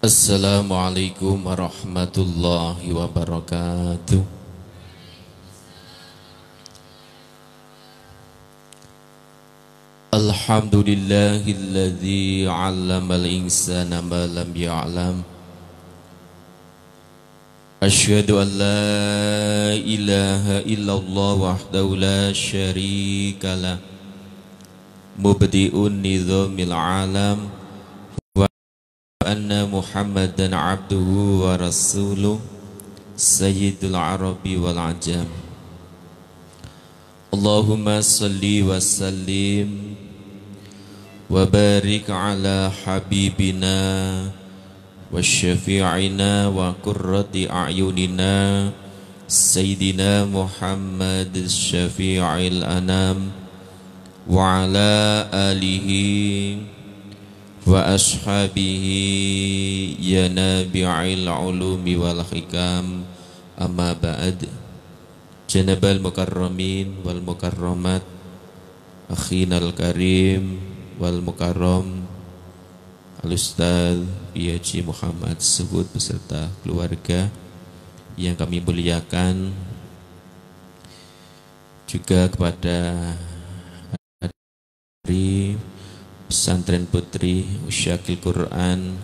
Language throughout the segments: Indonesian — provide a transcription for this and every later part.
Assalamualaikum warahmatullahi wabarakatuh. Alhamdulillahilladzi 'allamal insana ma lam ya'lam. Asyhadu an la ilaha illallah wahdahu la syarikalah. Mubdi'un nizamil 'alam. Anna Muhammadan abduhu wa rasuluh sayyidul arabi wal ajam. Allahumma salli wa sallim wa barik ala habibina wa syafi'ina wa qurrati a'yunina sayyidina Muhammad syafi'il anam wa ala alihi wa ashabihi ya nabi'il ulumi wal hikam. Amma ba'd. Janabal mukarramin wal mukarramat, akhinal karim wal mukarram, al-ustadz Haji Muhammad Suhud beserta keluarga yang kami muliakan, juga kepada dari Pesantren Putri Usyakil Quran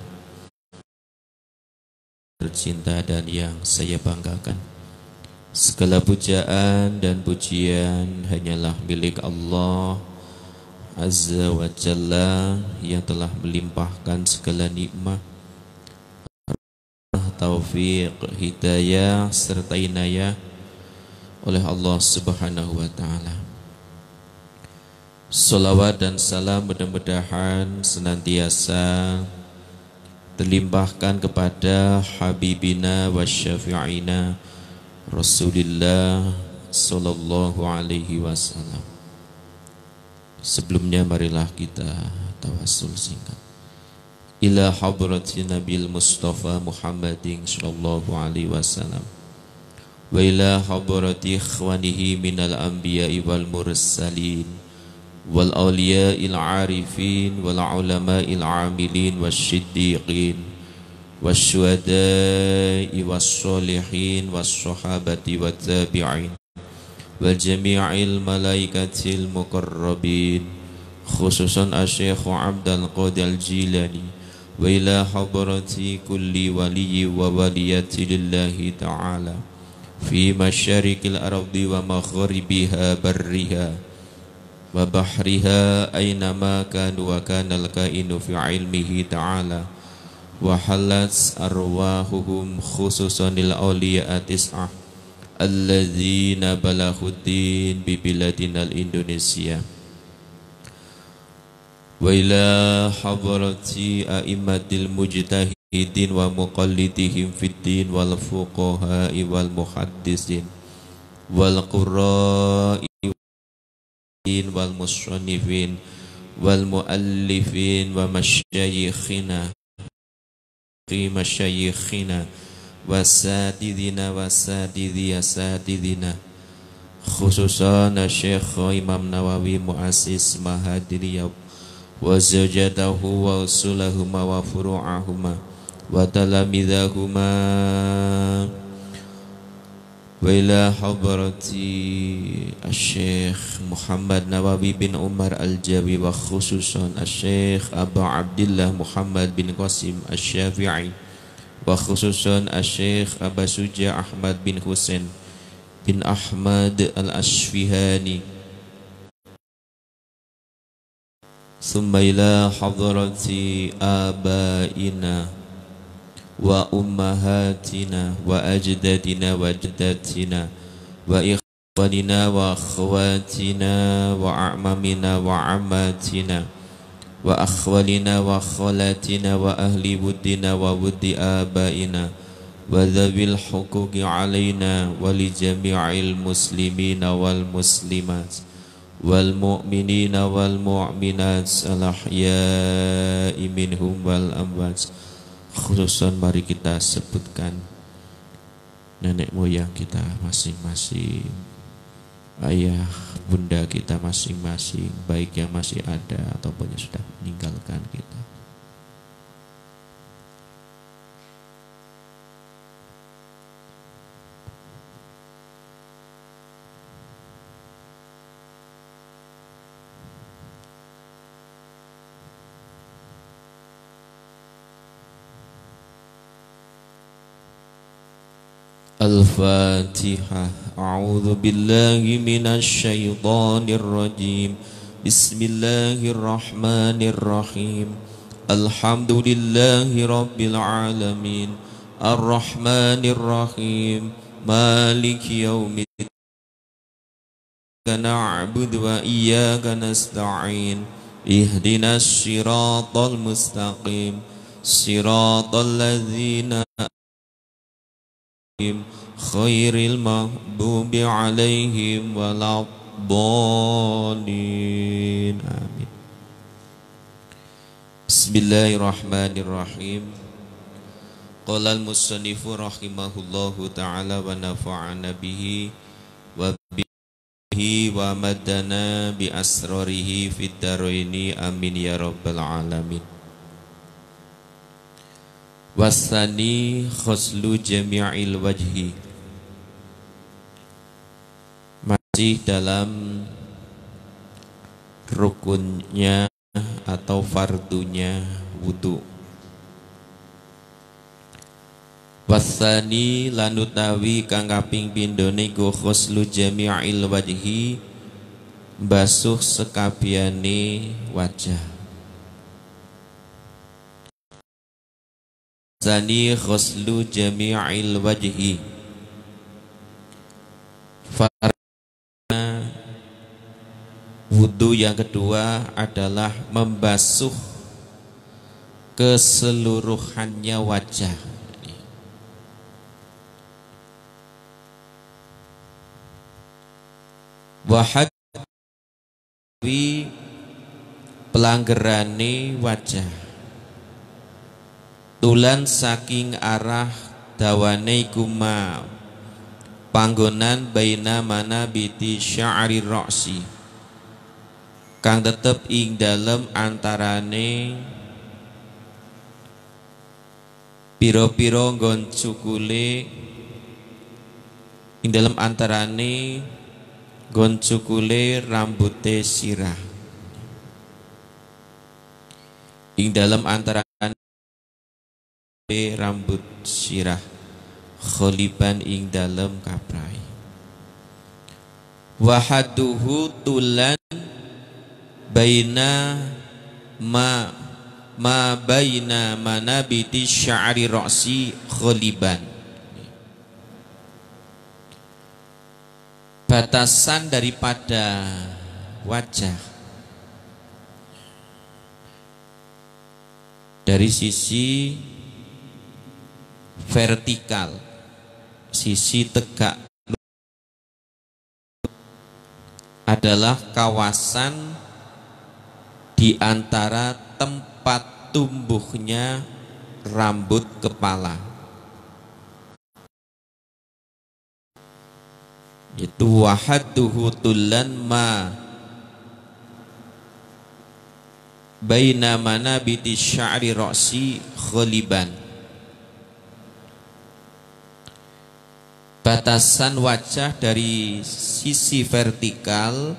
tercinta dan yang saya banggakan. Segala pujaan dan pujian hanyalah milik Allah Azza wa Jalla yang telah melimpahkan segala nikmat, taufik, hidayah serta inayah oleh Allah Subhanahu wa taala. Salawat dan salam mudah-mudahan senantiasa terlimpahkan kepada Habibina wa syafi'ina Rasulullah sallallahu alaihi wasallam. Sebelumnya marilah kita tawassul singkat ila hadratin Nabil Mustafa Muhammadin sallallahu alaihi wasallam wa ila hadrati ikhwanihi minal anbiya'i wal mursalin wal awliya'il arifin wal ulama'il amilin wasyiddiqin wasyuhada'i wassolihin wassahabati wattabi'in wal jami'il malaikatil muqarrabin, khususan Asy-Syaikh Abdul Qadir Al-Jilani wa ila hadrati kulli waliyyi wa waliyati lillahi ta'ala fi masyarikil ardi wa maghribiha barriha wa bahriha aynama kanu wa kanal kainu fi ilmihi ta'ala wa halat arwahuhum khususan lil awliya tis'ah alladzina balaghuddin bi biladinal Indonesia wa ila hadrati a'immatil mujtahidin wa muqallidihim fid din wal fuqaha'i wal muhaddisin wal qurra'i wal musannifin wal muallifin wa masyayikhina wasatidina khususan Syekh Imam Nawawi muassis Mahadiriyah wa zawjatahu wa usulahuma wa furu'ahuma wa talamidahuma wa ila hadrati Syekh Muhammad Nawawi bin Umar Al-Jawi wa khususan Syekh Abu Abdullah Muhammad bin Qasim Asy-Syafi'i wa khususan Syekh Abu Suja Ahmad bin Husain bin Ahmad Al-Asfihani. Thumma ila hadrati abaina wa ummahatina wa ajdadina wa jaddatina wa ikhwanina wa akhwatina wa a'mamina wa ammatina wa akhwalina wa khalatina wa ahli wuddina wa wuddi abaina wa dhawil huquqi alaina wa li jami'il muslimina wal muslimat wal mu'minina wal mu'minat al ahya'i minhum wal amwat. Khususan mari kita sebutkan nenek moyang kita masing-masing, ayah bunda kita masing-masing, baik yang masih ada ataupun yang sudah meninggalkan kita. Al-Fatihah. A'udzu billahi minasy syaithanir rajim. Bismillahirrahmanirrahim. Alhamdulillahi rabbil alamin. Ar-Rahmanir Rahim. Maliki yaumiddin. Na'budu wa iyyaka nasta'in. Ihdinas siratal mustaqim. Siratal ladzina khairil maghdubi alaihim waladdallin. Amin. Bismillahirrahmanirrahim. Qala al-musannifu rahimahullahu ta'ala wa nafa'ana bihi wa bihi wa madana bi asrarihi fid daraini amin ya rabbal alamin. Wasani khoslu jami'il wajhi. Masih dalam rukunnya atau fardunya wudu. Wasani lanutawi kang kaping pindho niku khoslu jami'il wajhi, basuh sekabehane wajah. Zani khoslu jami'il wajhi. Farna wudu yang kedua adalah membasuh keseluruhannya wajah. Wahadwi pelanggerane wajah. Tulan saking arah dawane kuma panggonan baina mana biti sya'ri ra'si kang tetep ing dalem antarane piro-piro nggon cukule, ing dalem antarane nggon cukule rambute sirah, ing dalem antarane rambut sirah kholiban ing dalem kaprai. Wahaduhu tulan baina ma baina manabiti sya'ri ra'si kholiban. Batasan daripada wajah dari sisi vertikal, sisi tegak adalah kawasan di antara tempat tumbuhnya rambut kepala. Itu wahaduhu tulan ma baina manabiti sya'ri ra'si kholiban. Batasan wajah dari sisi vertikal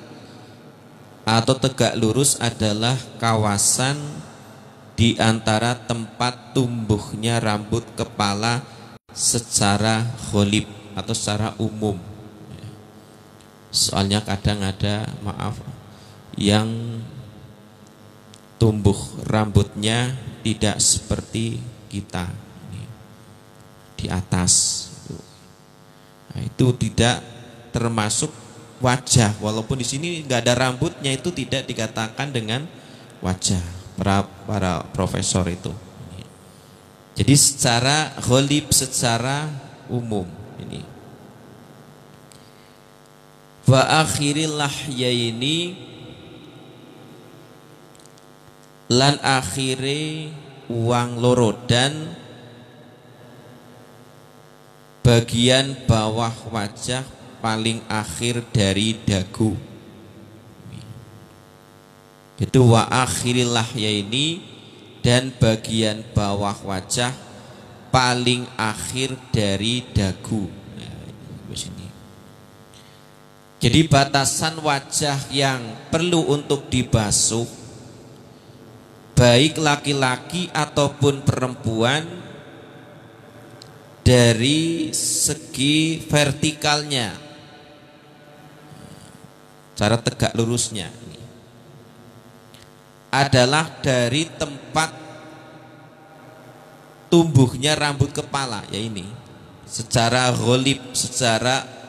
atau tegak lurus adalah kawasan di antara tempat tumbuhnya rambut kepala secara kholib atau secara umum. Soalnya kadang ada, maaf, yang tumbuh rambutnya tidak seperti kita di atas. Nah, itu tidak termasuk wajah, walaupun di sini nggak ada rambutnya, itu tidak dikatakan dengan wajah para profesor itu. Jadi secara ghalib, secara umum ini. Wa akhiril lahyaini, lan akhire uang loro, dan bagian bawah wajah paling akhir dari dagu. Itu wa akhiril lahyaini, dan bagian bawah wajah paling akhir dari dagu. Jadi batasan wajah yang perlu untuk dibasuh, baik laki-laki ataupun perempuan, dari segi vertikalnya, cara tegak lurusnya adalah dari tempat tumbuhnya rambut kepala, ya ini secara ghalib, secara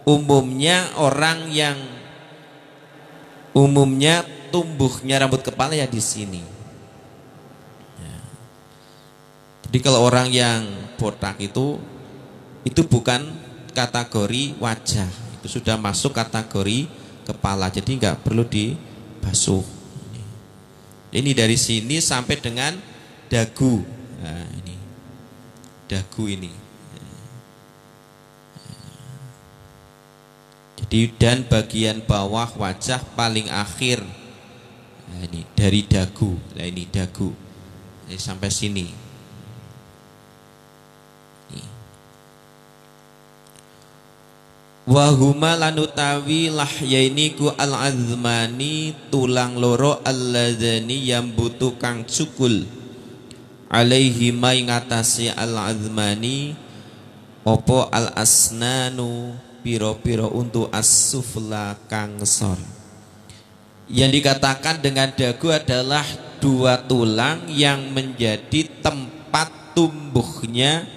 umumnya orang yang umumnya tumbuhnya rambut kepala ya di sini. Jadi kalau orang yang botak itu bukan kategori wajah, itu sudah masuk kategori kepala, jadi nggak perlu dibasuh. Ini dari sini sampai dengan dagu. Nah, ini dagu ini. Jadi dan bagian bawah wajah paling akhir. Nah, ini dari dagu. Nah, ini dagu. Jadi sampai sini. Wahuma lanutawi lahyaini ku al-azmani tulang loro alladzani yambutu kang cukul alaihi ma ngatasi al-azmani opo al-asnanu piro-piro untuk as-sufla kang ngesor. Yang dikatakan dengan dagu adalah dua tulang yang menjadi tempat tumbuhnya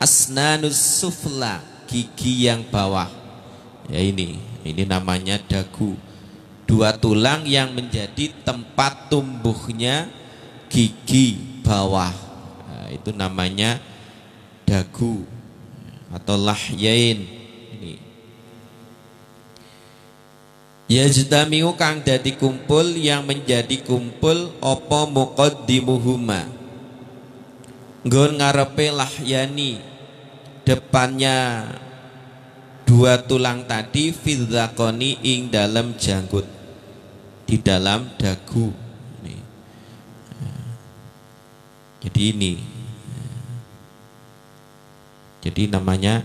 asnanus sufla, gigi yang bawah. Ya ini namanya dagu. Dua tulang yang menjadi tempat tumbuhnya gigi bawah. Nah, itu namanya dagu atau lahyain. Ini. Yajdamiu kang dadi kumpul, yang menjadi kumpul apa muqaddimuhuma. Nggon ngarepe lahyani, depannya dua tulang tadi, fidzakoni ing dalam janggut, di dalam dagu. Jadi ini, jadi namanya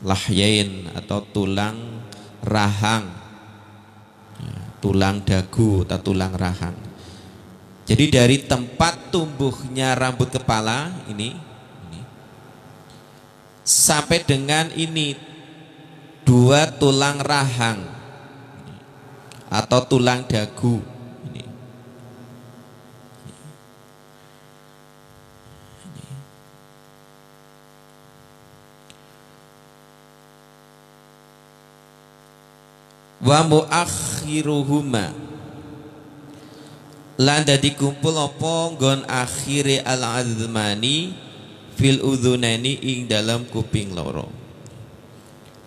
lahyain atau tulang rahang, tulang dagu atau tulang rahang. Jadi dari tempat tumbuhnya rambut kepala ini sampai dengan ini dua tulang rahang atau tulang dagu ini. Wa muakhiruhuma, lan dadi kumpul apa nggon akhire al-azmani fil udhunaini ing dalam kuping loro.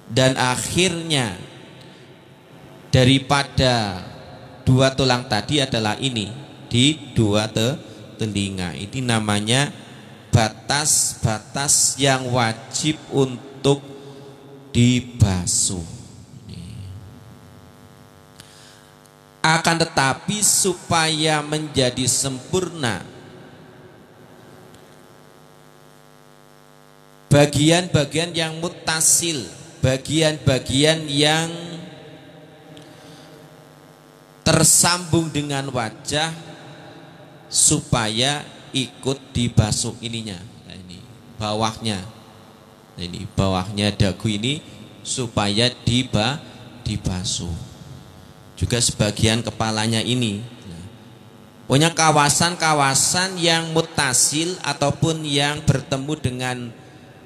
Dan akhirnya daripada dua tulang tadi adalah ini, di dua telinga. Ini namanya batas-batas yang wajib untuk dibasuh. Akan tetapi supaya menjadi sempurna, bagian-bagian yang mutasil, bagian-bagian yang tersambung dengan wajah, supaya ikut dibasuh ininya. Nah, ini bawahnya. Nah, ini bawahnya dagu ini supaya dibasuh. Juga sebagian kepalanya ini. Punya kawasan-kawasan yang mutasil ataupun yang bertemu dengan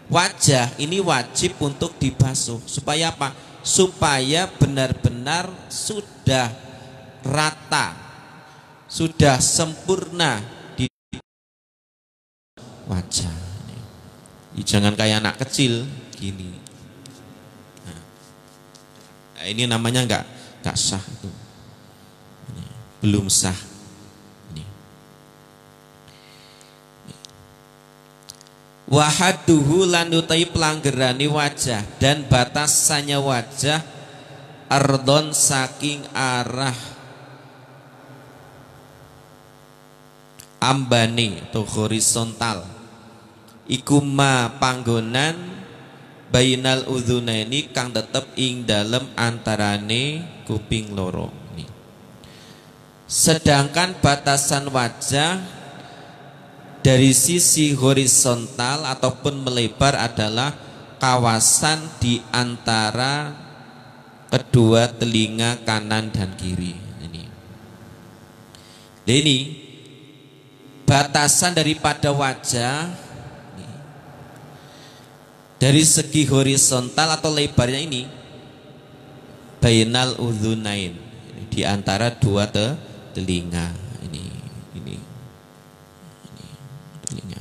wajah ini wajib untuk dibasuh. Supaya apa? Supaya benar-benar sudah rata, sudah sempurna di wajah. Jangan kayak anak kecil gini. Nah, ini namanya enggak sah itu. Belum sah. Wahaduhu lanutai pelanggerani wajah, dan batasannya wajah ardon saking arah ambane atau horizontal iku ma panggonan bainal udhunaini kang tetep ing dalem antarane kuping loro. Sedangkan batasan wajah Dari sisi horizontal ataupun melebar adalah kawasan di antara kedua telinga kanan dan kiri. Ini batasan daripada wajah dari segi horizontal atau lebarnya ini bainal udhunain, di antara dua telinga. Ini telinga.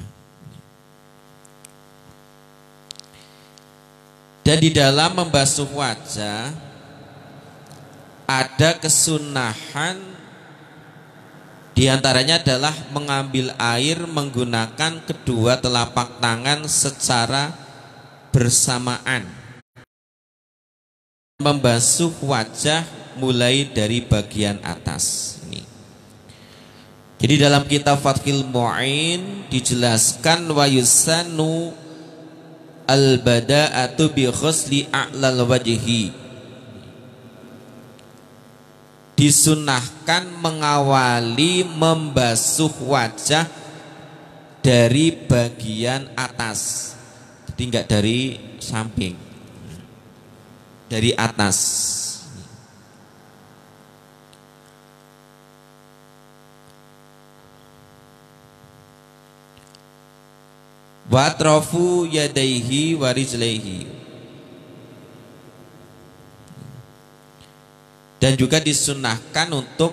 Dan di dalam membasuh wajah ada kesunahan, di antaranya adalah mengambil air menggunakan kedua telapak tangan secara bersamaan, membasuh wajah mulai dari bagian atas. Ini. Jadi dalam kitab Fathul Mu'in dijelaskan wa yusanu al-bada'atu bi ghusli a'lal wajhi. Disunahkan mengawali membasuh wajah dari bagian atas. Jadi enggak dari samping, dari atas. Watrafu yadaihi warijlaihi. Dan juga disunahkan untuk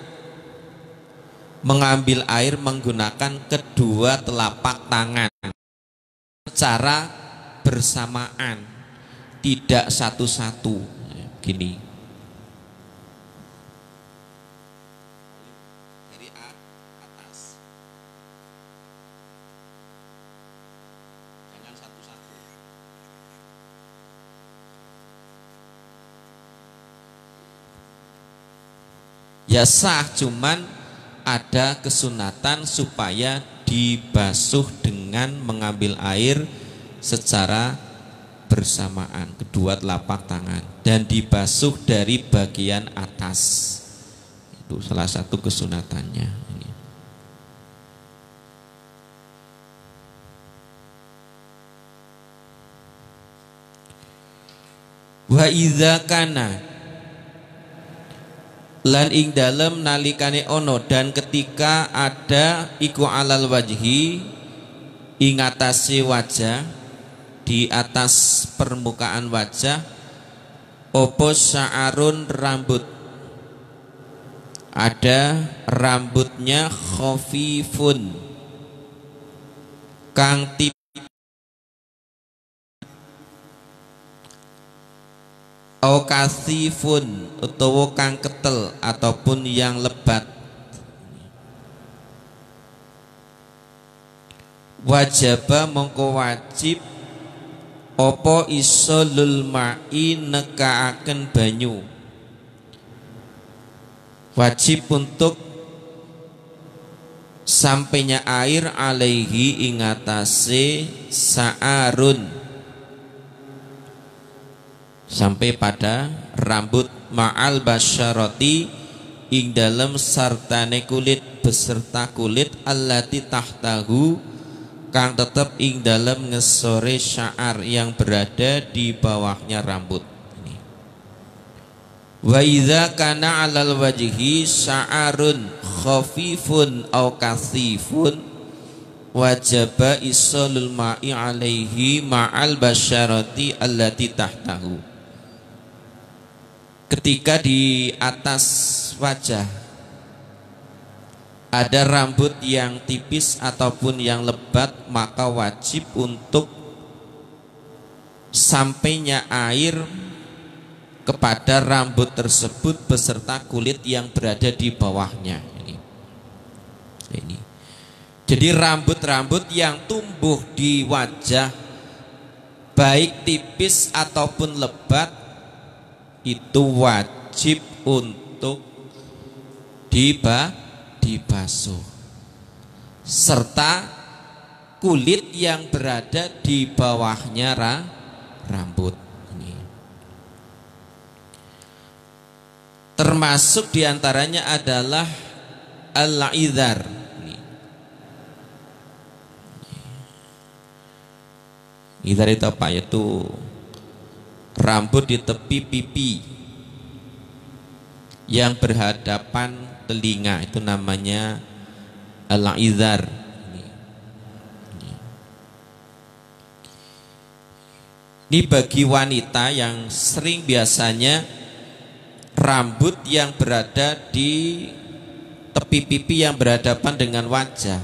mengambil air menggunakan kedua telapak tangan secara bersamaan, tidak satu-satu. Gini. Dari atas. Jangan satu-satu. Ya sah, cuman ada kesunatan supaya dibasuh dengan mengambil air secara bersamaan kedua telapak tangan dan dibasuh dari bagian atas. Itu salah satu kesunatannya. Wa idza kana lan ing dalem nalikane ono, dan ketika ada iku alal wajhi ing atase wajah, di atas permukaan wajah, opo sya'arun rambut, ada rambutnya khafifun kang tipis au kasifun utawa kang ketel ataupun yang lebat. Wajaba mongko wajib opo isolul ma'i nekaaken banyu, wajib untuk sampainya air alaihi ingatase sa'arun, sampai pada rambut, ma'al basyarati ing dalem sartane kulit beserta kulit, allati tahtahu kang tetap ing dalam ngesore sya'ar yang berada di bawahnya rambut. Wa idza kana 'alal wajhi sya'arun khafifun aw kasifun wajaba isolul ma'i 'alaihi ma'al basyarati allati tahtahu. Ketika di atas wajah ada rambut yang tipis ataupun yang lebat, maka wajib untuk sampainya air kepada rambut tersebut beserta kulit yang berada di bawahnya. Ini. Jadi rambut-rambut yang tumbuh di wajah, baik tipis ataupun lebat, itu wajib untuk dibasuh, serta kulit yang berada di bawahnya rambut. Ini. Termasuk diantaranya adalah al-idhar. Idhar itu apa? Yaitu rambut di tepi pipi yang berhadapan telinga, itu namanya al-idhar. Ini bagi wanita yang sering biasanya rambut yang berada di tepi pipi yang berhadapan dengan wajah.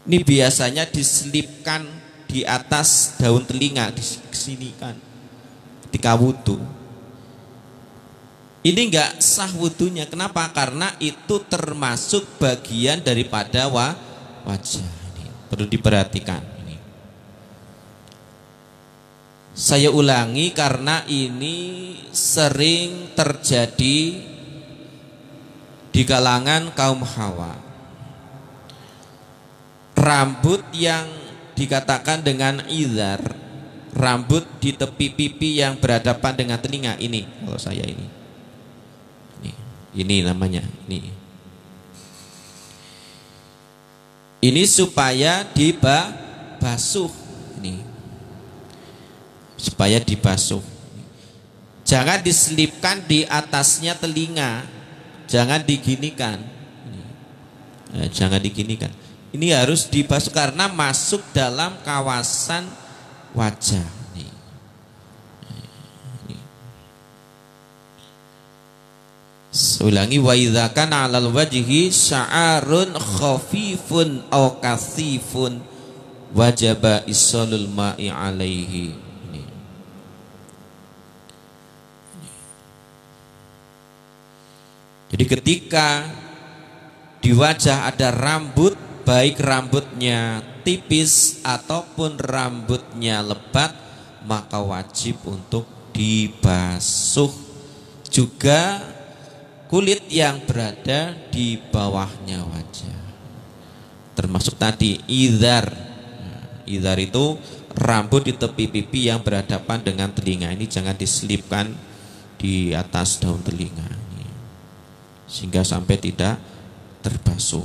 Ini biasanya diselipkan di atas daun telinga, disinikan ketika wudhu. Ini enggak sah wudhunya. Kenapa? Karena itu termasuk bagian daripada wajah. Ini perlu diperhatikan. Saya ulangi karena ini sering terjadi di kalangan kaum hawa. Rambut yang dikatakan dengan idhar, rambut di tepi pipi yang berhadapan dengan telinga, ini kalau saya ini namanya ini supaya dibasuh, ini supaya dibasuh. Jangan diselipkan di atasnya telinga, jangan diginikan, jangan diginikan. Ini harus dibasuh karena masuk dalam kawasan wajah. Ulangi, wa idza kana 'alal wajhi sya'arun khafifun aw kathifun wajaba isalul ma'i 'alaihi. Jadi ketika di wajah ada rambut, baik rambutnya tipis ataupun rambutnya lebat, maka wajib untuk dibasuh. Juga kulit yang berada di bawahnya wajah, termasuk tadi idhar. Idhar itu rambut di tepi pipi yang berhadapan dengan telinga. Ini jangan diselipkan di atas daun telinga, sehingga sampai tidak terbasuh.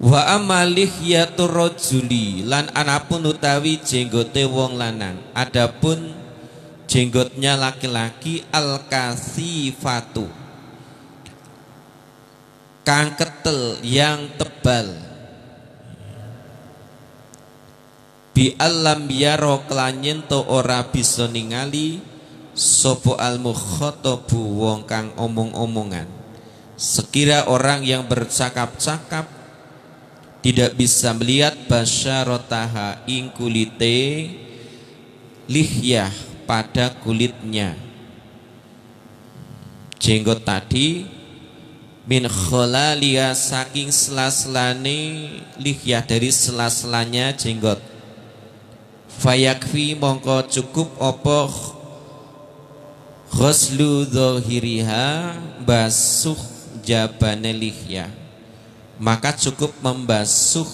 Wa amalih yatur rajuli, lan anapun utawi jenggote wong lanang. Adapun jenggotnya laki-laki al-kasifatu, kang ketel yang tebal. Bi alam yaro kelanyen to ora bisa ningali sopo al mukhatabu wong kang omong-omongan. Sekira orang yang bercakap-cakap tidak bisa melihat basyarotaha ing kulite lihyah pada kulitnya jenggot tadi, min kholalia saking sela-selane lihyah, dari sela-selanya jenggot. Fayakfi mongko cukup opo ghuslu dhahiriha, basuh jabane lihyah, maka cukup membasuh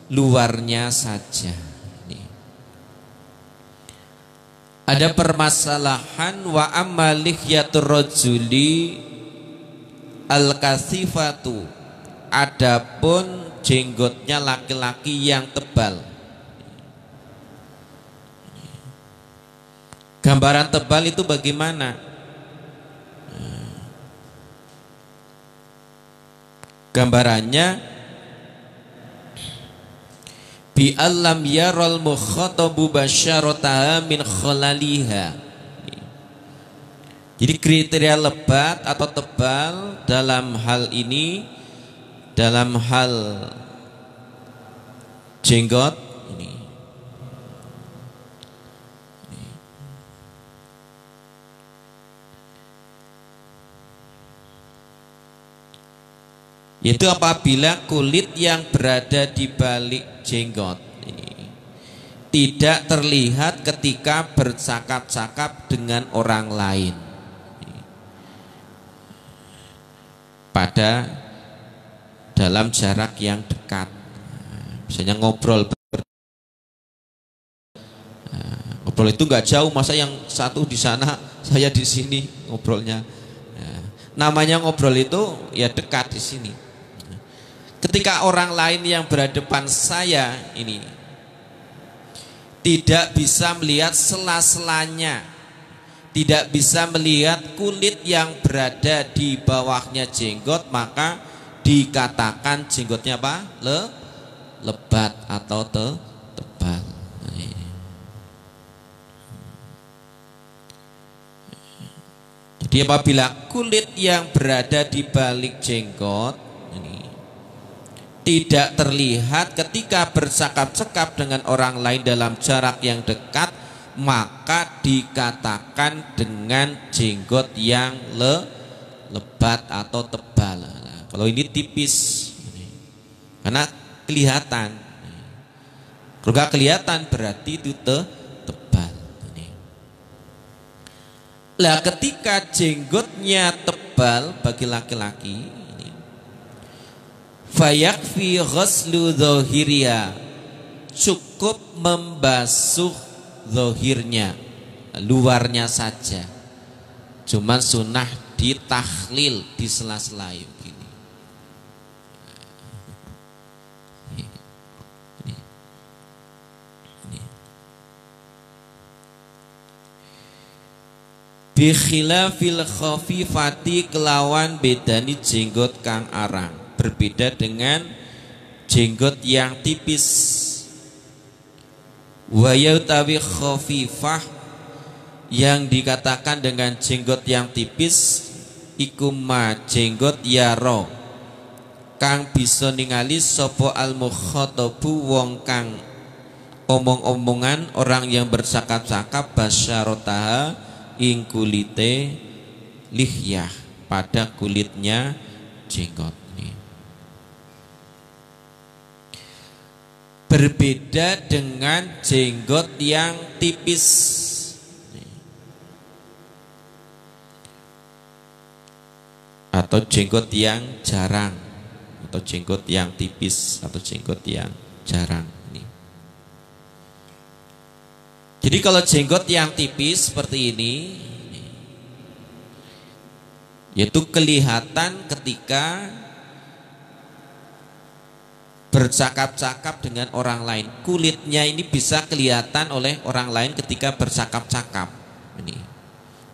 luarnya saja. Ada permasalahan, wa amma lihyatur rajuli al-kasifatu, adapun jenggotnya laki-laki yang tebal. Gambaran tebal itu bagaimana? Gambarannya bi allam yaral mukhatabu basyarataha min khalaliha. Jadi kriteria lebat atau tebal dalam hal ini, dalam hal jenggot ini, yaitu apabila kulit yang berada di balik jenggot ini tidak terlihat ketika bercakap-cakap dengan orang lain, pada dalam jarak yang dekat, misalnya ngobrol itu nggak jauh, masa yang satu di sana saya di sini ngobrolnya. Namanya ngobrol itu ya dekat di sini. Ketika orang lain yang berhadapan saya ini tidak bisa melihat sela-selanya, tidak bisa melihat kulit yang berada di bawahnya jenggot, maka dikatakan jenggotnya apa? Lebat atau tebal. Jadi apabila kulit yang berada di balik jenggot ini tidak terlihat ketika bercakap-cakap dengan orang lain dalam jarak yang dekat, maka dikatakan dengan jenggot yang lebat atau tebal. Nah, kalau ini tipis, karena kelihatan. Kalau nggak kelihatan berarti itu tebal. Lah ketika jenggotnya tebal bagi laki-laki, fayakfi ghuslu dhahiriya, cukup membasuh zahirnya, luarnya saja. Cuman sunnah ditahlil di sela-sela gini. Bi khilafil khafifati, kelawan bedani jenggot kang arang, berbeda dengan jenggot yang tipis. Wa yautawi khafifah, yang dikatakan dengan jenggot yang tipis iku ma jenggot yaro kang bisa ningali sapa al mukhatabu wong kang omong-omongan, orang yang bercakap-cakap, basyarotaha ing kulite lihyah, pada kulitnya jenggot. Berbeda dengan jenggot yang tipis. Atau jenggot yang jarang, atau jenggot yang tipis, atau jenggot yang jarang. Jadi kalau jenggot yang tipis seperti ini, yaitu kelihatan ketika bercakap-cakap dengan orang lain. Kulitnya ini bisa kelihatan oleh orang lain ketika bercakap-cakap. Ini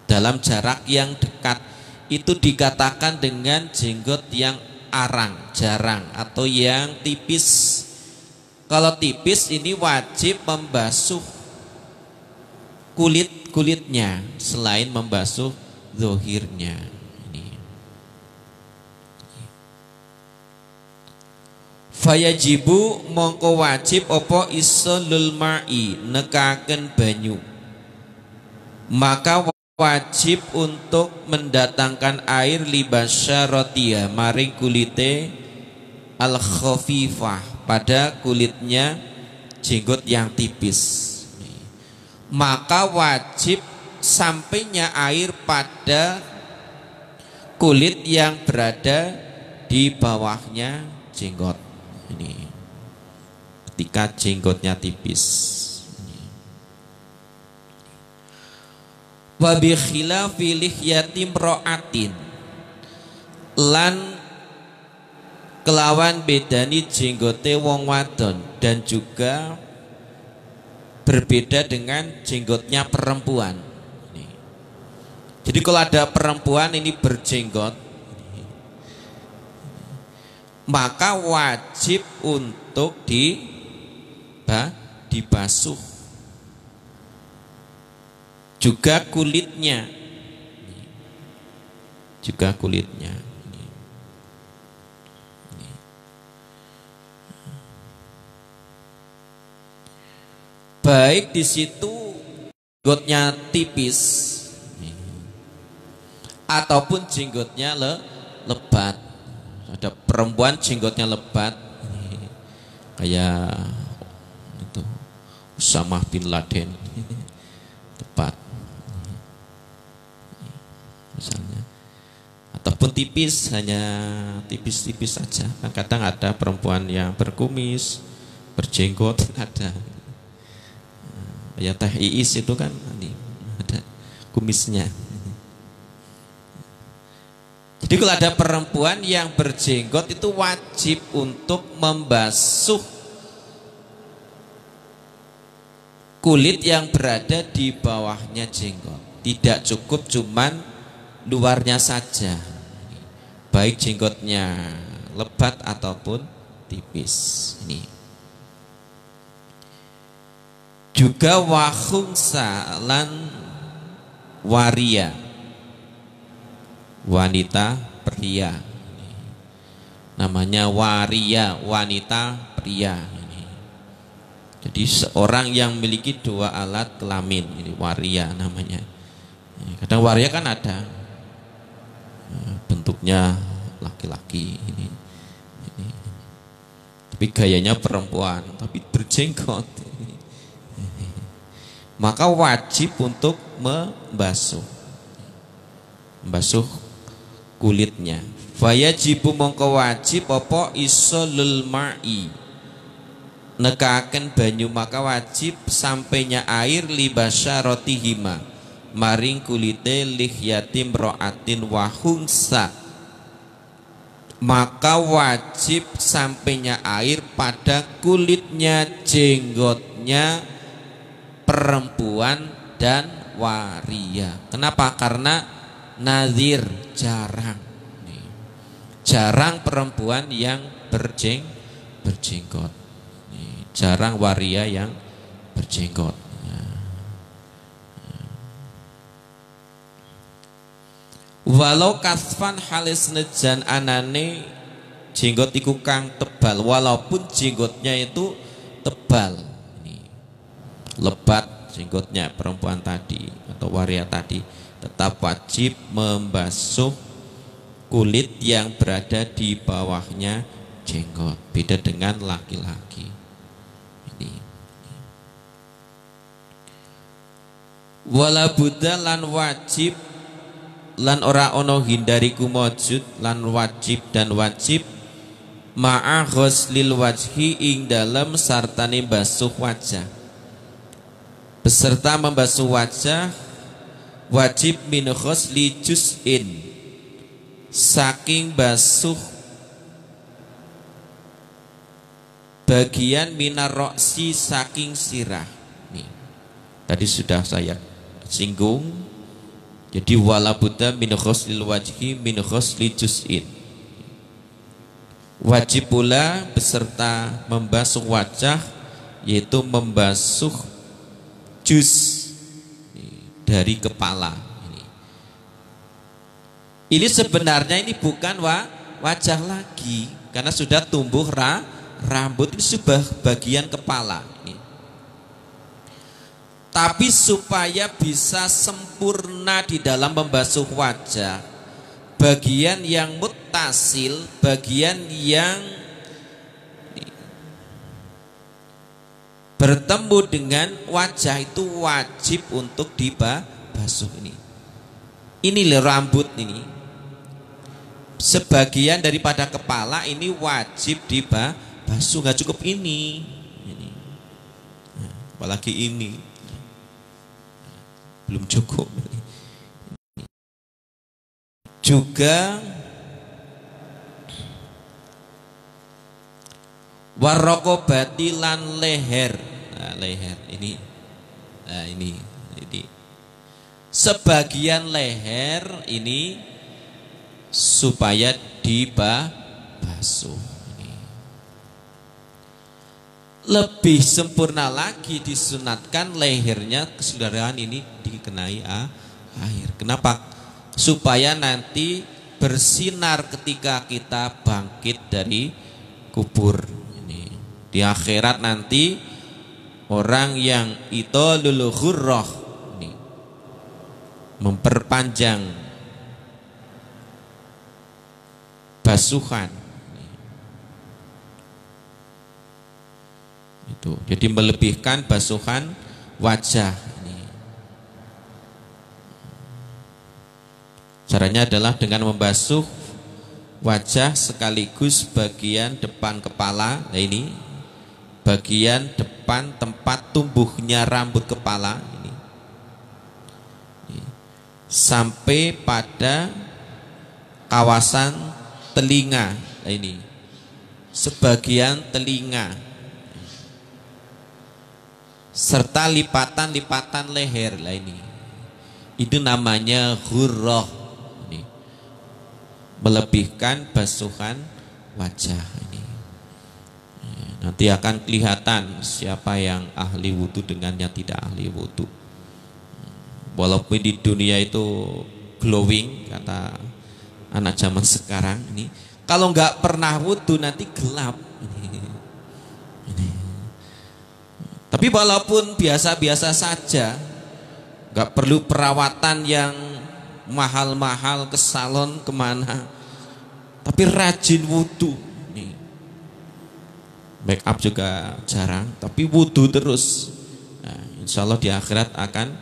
dalam jarak yang dekat, itu dikatakan dengan jenggot yang arang, jarang, atau yang tipis. Kalau tipis ini wajib membasuh kulitnya selain membasuh zahirnya. Fayajibu, mongko wajib opo isolul ma'i, nekaken banyu. Maka wajib untuk mendatangkan air libasyaratia, maring kulite al khafifah, pada kulitnya jenggot yang tipis. Maka wajib sampainya air pada kulit yang berada di bawahnya jenggot. Ini ketika jenggotnya tipis. Wa bi khilafi lihyati imra'atin, lan kelawan bedani jenggote wong wadon, dan juga berbeda dengan jenggotnya perempuan. Jadi kalau ada perempuan ini berjenggot, maka wajib untuk dibasuh juga kulitnya, juga kulitnya. Baik di situ jenggotnya tipis ataupun jenggotnya lebat. Ada perempuan jenggotnya lebat, kayak itu Usamah bin Laden, lebat misalnya. Ataupun tipis, hanya tipis-tipis saja. Kadang ada perempuan yang berkumis, berjenggot, ada. Ya Teh Iis itu kan ada kumisnya. Jadi kalau ada perempuan yang berjenggot itu wajib untuk membasuh kulit yang berada di bawahnya jenggot. Tidak cukup cuman luarnya saja, baik jenggotnya lebat ataupun tipis. Ini juga wahungsa lan waria, wanita pria, namanya waria, wanita pria. Jadi seorang yang memiliki dua alat kelamin, ini waria namanya. Kadang waria kan ada bentuknya laki-laki ini, tapi gayanya perempuan, tapi berjenggot. Maka wajib untuk membasuh kulitnya. Fayajibu mongko wajib apa isolul ma'i, nekaken banyu, maka wajib sampainya air libasyarotihima maring kulite lihyatim ro'atin wahungsa, maka wajib sampainya air pada kulitnya jenggotnya perempuan dan waria. Kenapa? Karena nazir, jarang perempuan yang berjenggot, jarang waria yang berjenggot. Walau kasfan halis nejan anane jenggot iku kang tebal, walaupun jenggotnya itu tebal, lebat jenggotnya perempuan tadi atau waria tadi, tetap wajib membasuh kulit yang berada di bawahnya jenggot. Beda dengan laki-laki. Ini wala buddha lan wajib lan ora ono hindari kumujud lan wajib dan wajib ma'a ghuslil wajhi ing dalam sartane basuh wajah. Beserta membasuh wajah wajib min ghusli juz'in, saking basuh bagian minar roksi, saking sirah. Nih, tadi sudah saya singgung. Jadi wala buddha min ghuslil wajhi min ghusli juz'in. Wajib pula beserta membasuh wajah, yaitu membasuh juz dari kepala. Ini sebenarnya ini bukan wajah lagi, karena sudah tumbuh rambut, ini sudah bagian kepala. Tapi supaya bisa sempurna di dalam membasuh wajah, bagian yang muttasil, bagian yang bertemu dengan wajah itu wajib untuk dibasuh. Ini loh rambut ini, sebagian daripada kepala ini wajib dibasuh, nggak cukup ini. Nah, apalagi ini belum cukup. Juga warrokobati lan leher. Nah, leher ini, nah ini sebagian leher ini supaya dibasuh. Lebih sempurna lagi disunatkan lehernya kesaudarahan ini dikenai air. Kenapa? Supaya nanti bersinar ketika kita bangkit dari kubur. Di akhirat nanti orang yang itolul ghurrah, memperpanjang basuhan itu, jadi melebihkan basuhan wajah. Caranya adalah dengan membasuh wajah sekaligus bagian depan kepala. Nah ini bagian depan tempat tumbuhnya rambut kepala ini, sampai pada kawasan telinga. Nah, ini sebagian telinga serta lipatan-lipatan leher. Lah ini itu namanya ghurrah. Ini melebihkan basuhan wajah. Ini nanti akan kelihatan siapa yang ahli wudhu dengan yang tidak ahli wudhu. Walaupun di dunia itu glowing, kata anak zaman sekarang ini, kalau nggak pernah wudhu nanti gelap. Ini. Tapi walaupun biasa-biasa saja, nggak perlu perawatan yang mahal-mahal ke salon kemana, tapi rajin wudhu. Make up juga jarang, tapi wudhu terus. Nah, insya Allah di akhirat akan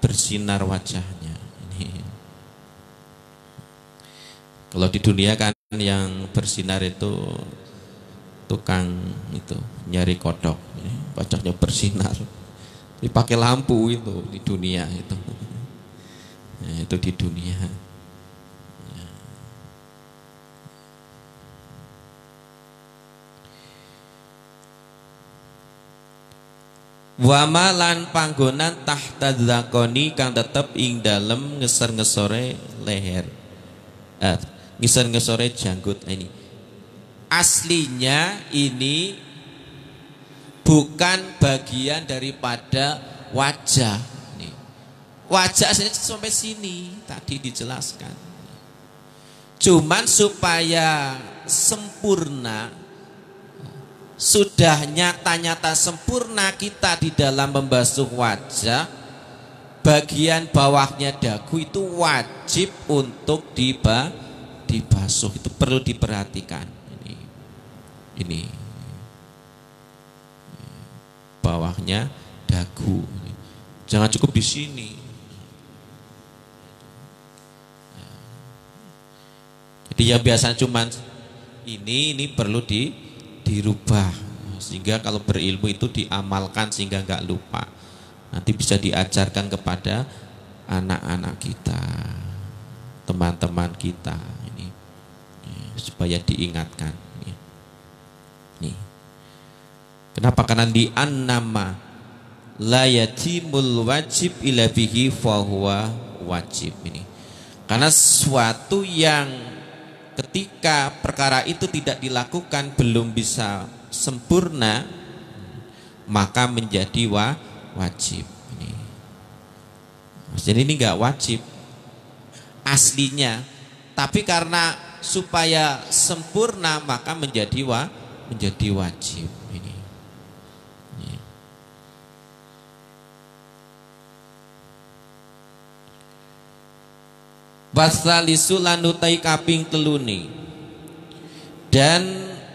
bersinar wajahnya. Ini. Kalau di dunia kan yang bersinar itu tukang itu nyari kodok, wajahnya bersinar. Dipakai lampu itu di dunia itu. Nah, itu di dunia. Wama lan panggonan tahta dzakoni kang tetep ing dalem ngeser-ngesore leher. Ngeser-ngesore janggut. Ini aslinya ini bukan bagian daripada wajah. Nih. Wajah aslinya sampai sini tadi dijelaskan. Cuman supaya sempurna, sudah nyata-nyata sempurna kita di dalam membasuh wajah, bagian bawahnya dagu itu wajib untuk dibasuh. Itu perlu diperhatikan. Ini bawahnya dagu, jangan cukup di sini. Jadi yang biasa cuman ini perlu dirubah sehingga kalau berilmu itu diamalkan sehingga nggak lupa, nanti bisa diajarkan kepada anak-anak kita, teman-teman kita ini supaya diingatkan. Nih. Kenapa? Karena di annama la yatimul wajib ila bihi fahuwa wajib. Ini karena sesuatu yang ketika perkara itu tidak dilakukan belum bisa sempurna, maka menjadi wajib. Jadi ini enggak wajib aslinya, tapi karena supaya sempurna maka menjadi wajib. Ini. Wasalisu lanutai kaping teluni, dan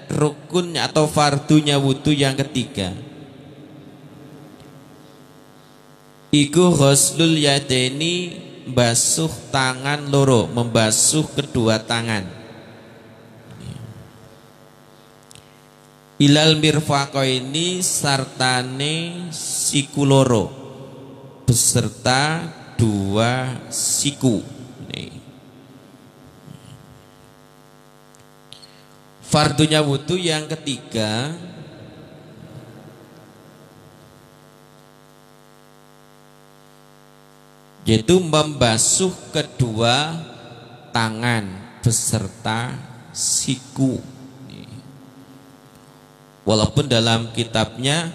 rukunnya atau fardunya wudhu yang ketiga iku ghuslul yadaini, basuh tangan loro, membasuh kedua tangan, ilal mirfaqaini sartane siku loro beserta dua siku. Fardunya wudhu yang ketiga yaitu membasuh kedua tangan beserta siku. Walaupun dalam kitabnya,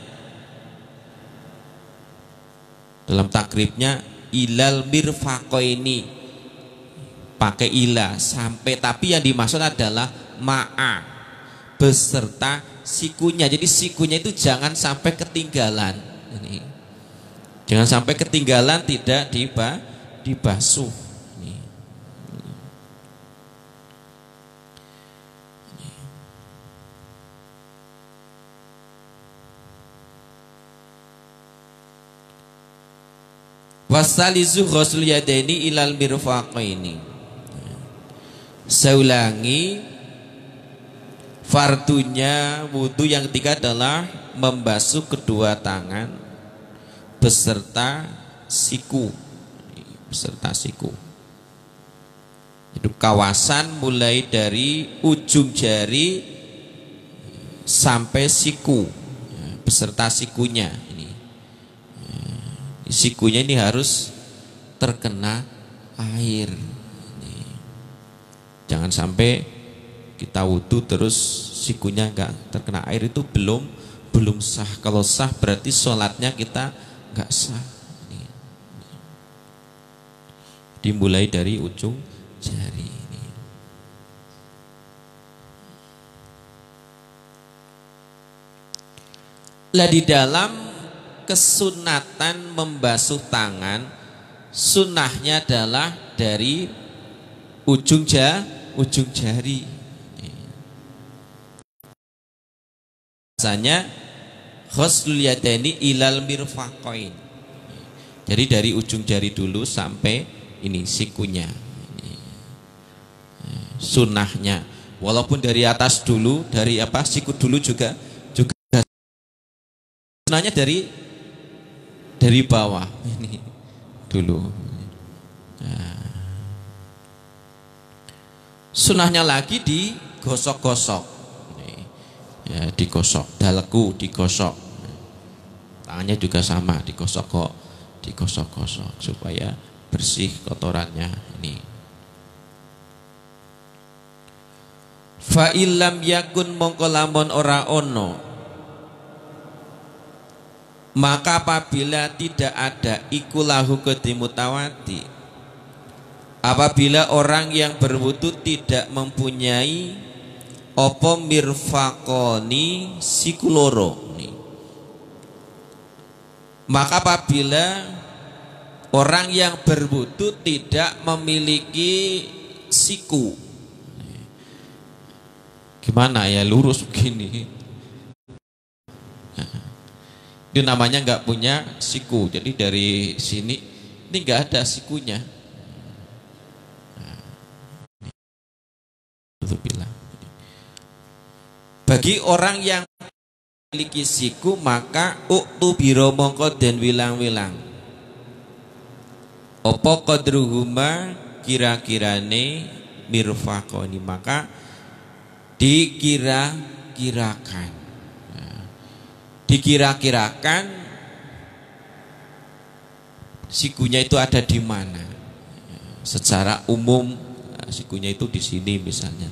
dalam takribnya ilal mirfaqaini pakai ila sampai, tapi yang dimaksud adalah ma'a beserta sikunya. Jadi sikunya itu jangan sampai ketinggalan. Ini. Jangan sampai ketinggalan, tidak dibasuh. Ini. Wasalizu ghusl yadaini ilal mirfaqaini. Saya ulangi, fardunya wudhu yang ketiga adalah membasuh kedua tangan beserta siku, beserta siku. Itu kawasan mulai dari ujung jari sampai siku, beserta sikunya. Ini sikunya ini harus terkena air. Ini. Jangan sampai kita wudhu terus sikunya enggak terkena air, itu belum sah. Kalau sah berarti sholatnya kita enggak sah. Ini. Dimulai dari ujung jari ini. Lah di dalam kesunatan membasuh tangan, sunnahnya adalah dari ujung jari. Biasanya ghuslul yadaini ilal mirfaqain. Jadi dari ujung jari dulu sampai ini sikunya. Sunnahnya, walaupun dari atas dulu, dari siku dulu juga sunnahnya dari bawah ini dulu. Sunnahnya lagi digosok-gosok, ya, digosok, daleku digosok, tangannya juga sama digosok-gosok supaya bersih kotorannya ini. Fa illam yakun mongko lamun ora ono, maka apabila tidak ada ikulahu kedimutawati, apabila orang yang berwudu tidak mempunyai opo mirfaqoni sikuloro, maka apabila orang yang berwudu tidak memiliki siku, gimana ya, lurus begini, itu namanya nggak punya siku. Jadi dari sini ini nggak ada sikunya. Bagi orang yang memiliki siku, maka uktu biro mongko den wilang-wilang opo qadruhuma kira-kirane mirfaqoni, maka dikira-kirakan, sikunya itu ada di mana. Secara umum sikunya itu di sini misalnya,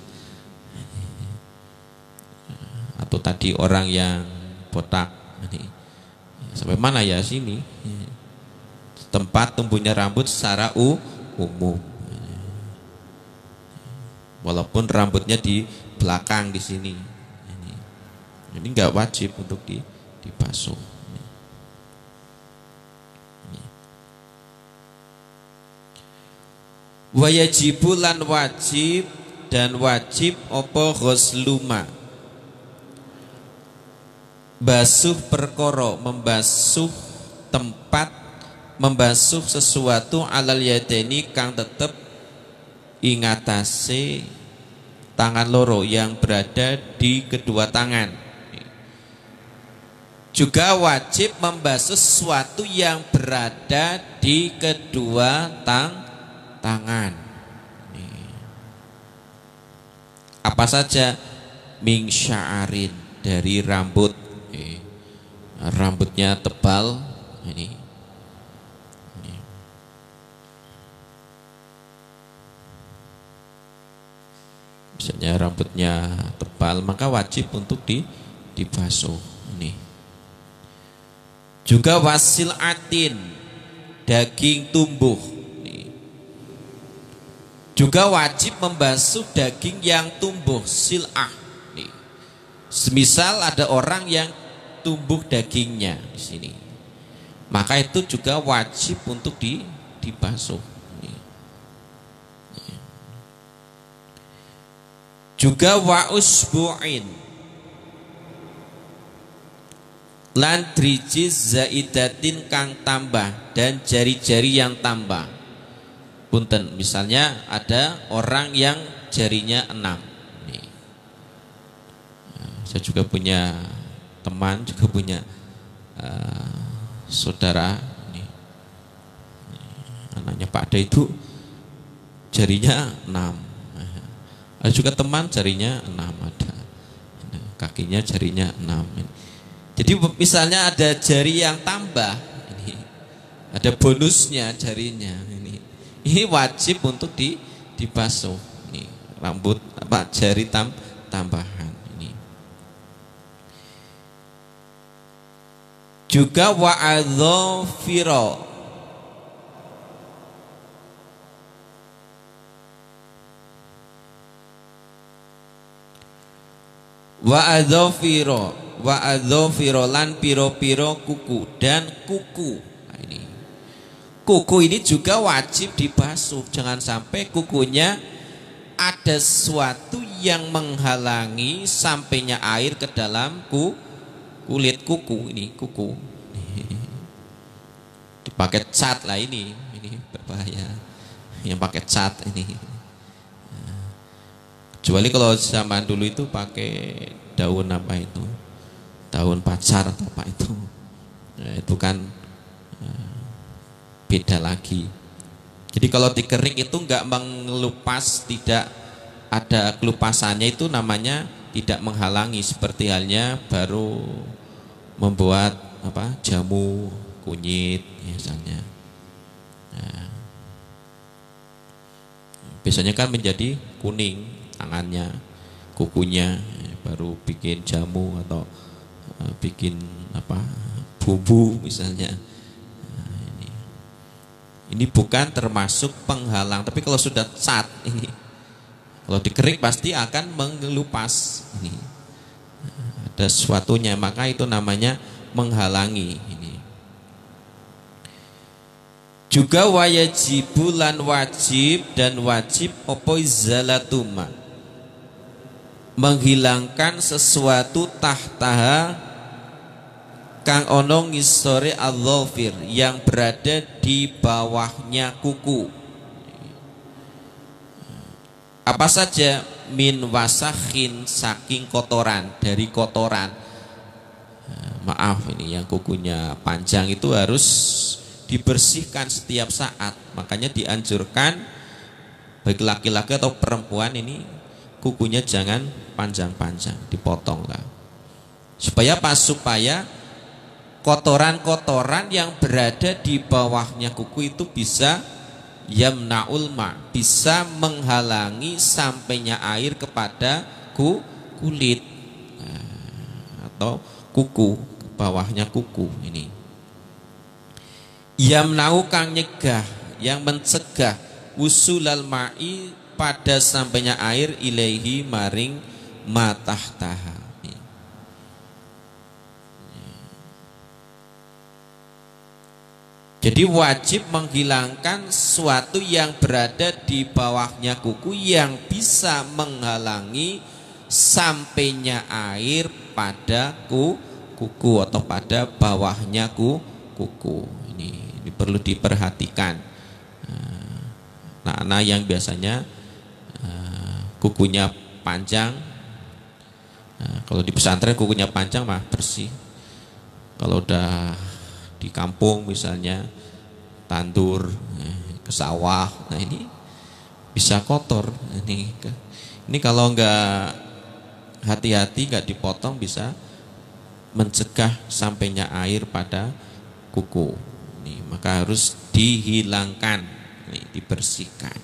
atau tadi orang yang botak ini sampai mana ya, sini tempat tumbuhnya rambut secara umum, walaupun rambutnya di belakang di sini. Ini enggak wajib untuk dibasuh. Wayajibu lan wajib, dan wajib opo ghusluma, basuh perkara, membasuh tempat, membasuh sesuatu alal yadaini kang tetep ingatase tangan loro, yang berada di kedua tangan. Juga wajib membasuh sesuatu yang berada di kedua tangan. Apa saja? Min sya'arin, dari rambut. Rambutnya tebal ini. Misalnya rambutnya tebal, maka wajib untuk dibasuh ini. Juga wasil atin, daging tumbuh ini. Juga wajib membasuh daging yang tumbuh, sil'ah ini. Semisal ada orang yang tumbuh dagingnya di sini, maka itu juga wajib untuk dibasuh. Juga wa usbu'in, lan drijiz zaidatin kang tambah, dan jari-jari yang tambah. Punten, misalnya ada orang yang jarinya 6. Saya juga punya teman, juga punya saudara, anaknya Pak Ade itu jarinya 6. Ada juga teman jarinya 6 ada. Kakinya jarinya 6. Jadi misalnya ada jari yang tambah, ini ada bonusnya jarinya ini. Ini wajib untuk dibasuh. Ini rambut apa jari tambahan ini. Juga wa'adzofiro. Wa'adzofiro lan piro-piro kuku dan kuku. Nah, ini kuku ini juga wajib dibasuh. Jangan sampai kukunya ada sesuatu yang menghalangi sampainya air ke dalam kulit kuku. Ini kuku dipakai cat lah, ini berbahaya yang pakai cat ini. Kecuali kalau zaman dulu itu pakai daun apa itu, daun pacar atau apa itu, nah, itu kan beda lagi. Jadi kalau dikering itu enggak mengelupas, tidak ada kelupasannya, itu namanya tidak menghalangi. Seperti halnya baru membuat apa jamu kunyit misalnya. Nah, biasanya kan menjadi kuning tangannya, kukunya, baru bikin jamu atau bikin apa bumbu misalnya. Nah, ini bukan termasuk penghalang, tapi kalau sudah cat ini, kalau dikerik pasti akan mengelupas. Ini ada sesuatunya, maka itu namanya menghalangi. Ini juga wajibulan wajib dan wajib opo zalatuma, menghilangkan sesuatu tahtaha kang ono ngisore adzofir, yang berada di bawahnya kuku. Apa saja? Min wasakhin, saking kotoran, dari kotoran. Maaf, ini yang kukunya panjang itu harus dibersihkan setiap saat. Makanya dianjurkan baik laki-laki atau perempuan ini kukunya jangan panjang-panjang, dipotong lah. Supaya apa? Supaya kotoran-kotoran yang berada di bawahnya kuku itu bisa yamnaul ma, bisa menghalangi sampainya air kepada kulit atau kuku, bawahnya kuku ini. Yamnau kang nyegah, yang mencegah usulal ma'i, pada sampainya air ilaihi maring matahtaha. Jadi wajib menghilangkan sesuatu yang berada di bawahnya kuku yang bisa menghalangi sampainya air pada kuku atau pada bawahnya kuku. Ini perlu diperhatikan. Nah, yang biasanya kukunya panjang, kalau di pesantren kukunya panjang mah bersih. Kalau udah di kampung misalnya tandur ke sawah, nah ini bisa kotor. Ini kalau nggak hati-hati, nggak dipotong, bisa mencegah sampainya air pada kuku. Ini maka harus dihilangkan, dibersihkan.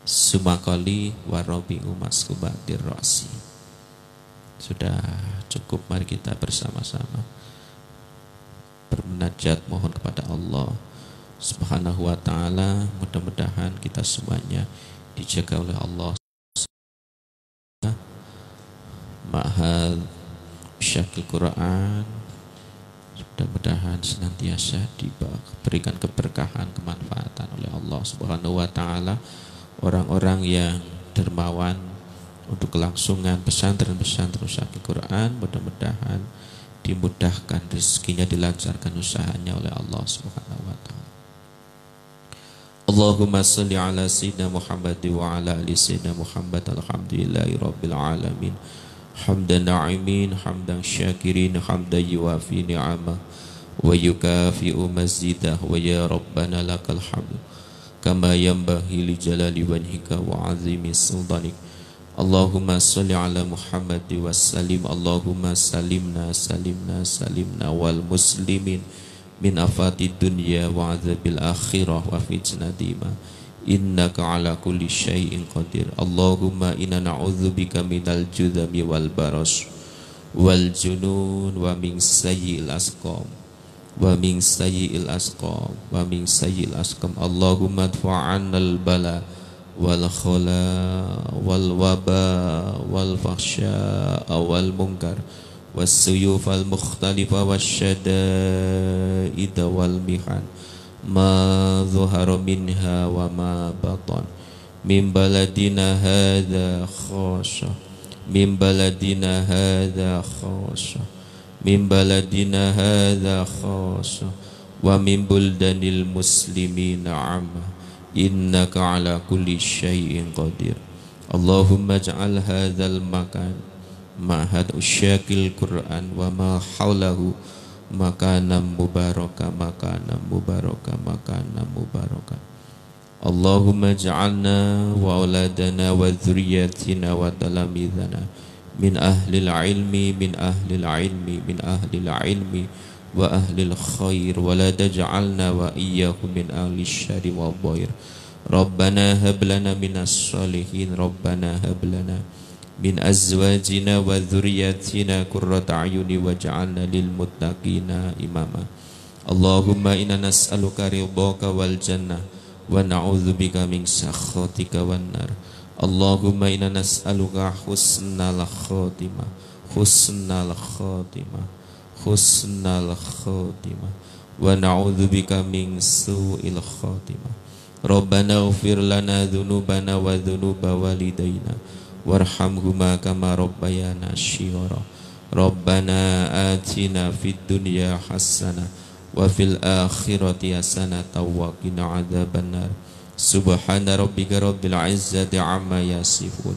Sumakali warobi umas kubatir rosi. Sudah cukup, mari kita bersama-sama bermunajat, mohon kepada Allah Subhanahu wa ta'ala. Mudah-mudahan kita semuanya dijaga oleh Allah ma'hal syakil Quran. Mudah-mudahan senantiasa diberikan keberkahan, kemanfaatan oleh Allah Subhanahu wa ta'ala. Orang-orang yang dermawan untuk kelangsungan pesantren-pesantren syakil Quran, mudah-mudahan dimudahkan rezekinya, dilancarkan usahanya oleh Allah Subhanahu wa ta'ala. Allahumma salli ala sayyidina Muhammad wa ala ali sayyidina Muhammad. Alhamdulillahi rabbil alamin. Hamdan na'imin, hamdan syakirin, hamdan yuwafi ni'amah wa yukafi'u mazidah, wa ya rabbana lakal hamd كما ينبغي لجلال وجهك وعظيم سلطانك اللهم صل على محمد وسلم اللهم سلمنا سلمنا سلمنا والمسلمين من آفات الدنيا وعذاب الآخرة وفتنة إنك على كل شيء قدير اللهم إنا نعوذ بك من الجذب والبرص والجنون ومن سيء الأسقام ومن سيء الأسقام ومن سيء الأسقام اللهم ادفع عنا البلاء والخلاء والوباء والفحشاء والمنكر والسيوف المختلفة والشدائد والمحن ما ظهر منها وما بطن من بلدنا هذا خاصة من بلدنا هذا خاصة من بلدنا هذا خاصة ومن بلدان المسلمين عامة إنك على كل شيء قدير اللهم اجعل هذا المكان معهد أشياء القرآن وما حوله مكانا مباركا مكانا مباركا مكانا مباركا اللهم اجعلنا وأولادنا وذرياتنا وتلاميذنا من أهل العلم من أهل العلم من أهل العلم وأهل الخير ولا تجعلنا وإياهم من أهل الشر والضير ربنا هب لنا من الصالحين ربنا هب لنا من أزواجنا وذرياتنا قرة أعين واجعلنا للمتقين إماما اللهم إنا نسألك رضاك والجنة ونعوذ بك من سخطك والنار اللهم إنا نسألك حسن الخاتمة حسن الخاتمة حسن الخاتمة ونعوذ بك من سوء الخاتمة ربنا اغفر لنا ذنوبنا وذنوب والدينا وارحمهما كما ربيانا صغارا ربنا آتنا في الدنيا حسنة وفي الآخرة حسنة وقنا عذاب النار سبحان ربك رب العزة عما يصفون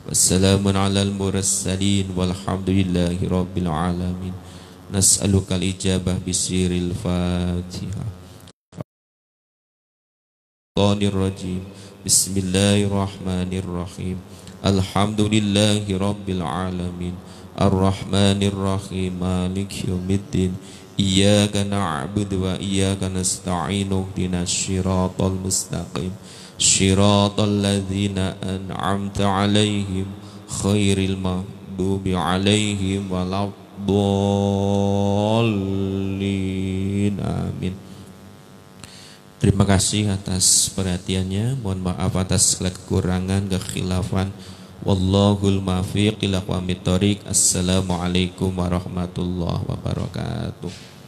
والسلام على المرسلين والحمد لله رب العالمين نسألك الإجابة بسر الفاتحة الرجيم بسم الله الرحمن الرحيم الحمد لله رب العالمين الرحمن الرحيم مالك يوم الدين إياك نعبد وإياك نستعين اهدنا الصراط المستقيم صراط الذين أنعمت عليهم خير المغضوب عليهم ولا الضالين آمين. Terima kasih atas perhatiannya. Mohon maaf atas segala kekurangan, kekhilafan. Wallahul muwaffiq ila aqwamit thoriq. Assalamualaikum warahmatullahi wabarakatuh.